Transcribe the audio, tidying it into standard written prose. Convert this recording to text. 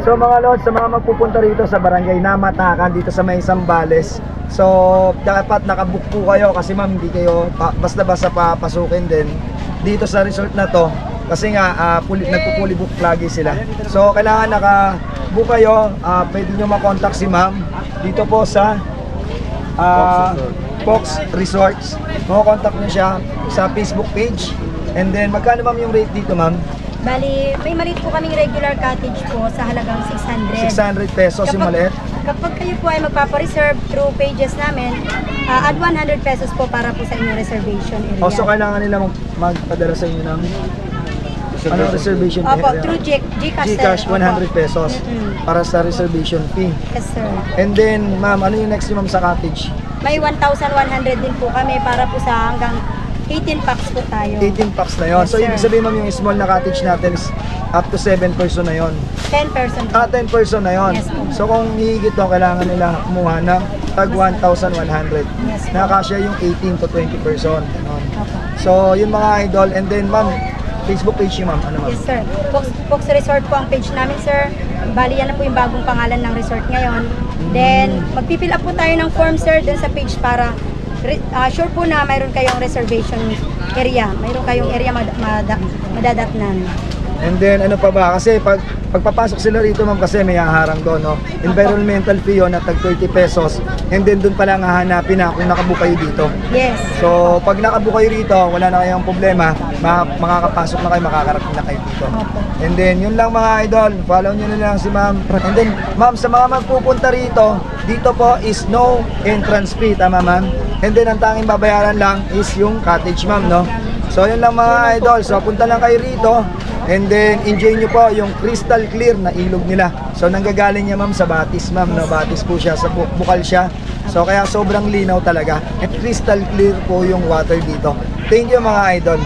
So mga lods, sa mga magpupunta rito sa barangay Namatakan dito sa may Zambales, so dapat nakabook po kayo kasi ma'am hindi kayo basta-basta papasukin din dito sa resort na to kasi nga nagpo-fully book lagi sila. So kailangan naka-book kayo, pwede nyo makontak si ma'am dito po sa Fox Resorts. Makontak nyo siya sa Facebook page. And then magkano ma'am yung rate dito ma'am? Bali, may maliit po kaming regular cottage po sa halagang 600. 600 pesos yung maliit. Kapag kayo po ay magpapareserve through pages namin, add 100 pesos po para po sa inyong reservation area. Also kailangan nila magpadala sa inyo ng reservation Opo, area. through GCash 100 pesos para sa reservation fee. Yes, sir. And then ma'am, ano yung next nyo ma'am sa cottage? May 1,100 din po kami para po sa hanggang 18 packs po tayo. 18 packs na yon. Yes, So sir. ibig sabihin ma'am yung small na cottage natin is up to 7 person na yon. 10 person po. 10 person na yon. Yes, po. So kung hihigit to, kailangan nila kumuha ng tag 1,100. Yes, po. Nakakasya yung 18 to 20 person. Ganon. Opo. So yun mga idol. And then ma'am, Facebook page niyo ma'am. Ano ma'am? Yes, sir. Fox Resort po ang page namin, sir. Bali, yan na po yung bagong pangalan ng resort ngayon. Then, magpipill up po tayo ng form, sir, dun sa page para sure po na mayroon kayong reservation area. Mayroon kayong area madadatnan. And then ano pa ba? Kasi pagpapasok sila rito ma'am kasi may haharang doon, no? Environmental fee yun at tag 30 pesos. And then doon pa lang hahanapin na kung nakabook kayo dito. Yes. So pag nakabook kayo rito, wala na kayong problema, makakapasok na kayo, makakarating na kayo dito. Opo. And then yun lang mga idol, follow nyo na lang si ma'am. And then ma'am, sa mga magpupunta rito, dito po is no entrance fee, tama ma'am? And then ang tanging babayaran lang is yung cottage ma'am, no? So yun lang mga idol, so punta lang kayo rito. And then enjoy nyo po yung crystal clear na ilog nila. So nanggagaling niya ma'am sa Batis ma'am, no? Batis po siya, sa bukal siya. So kaya sobrang linaw talaga. And crystal clear po yung water dito. Thank you mga idol.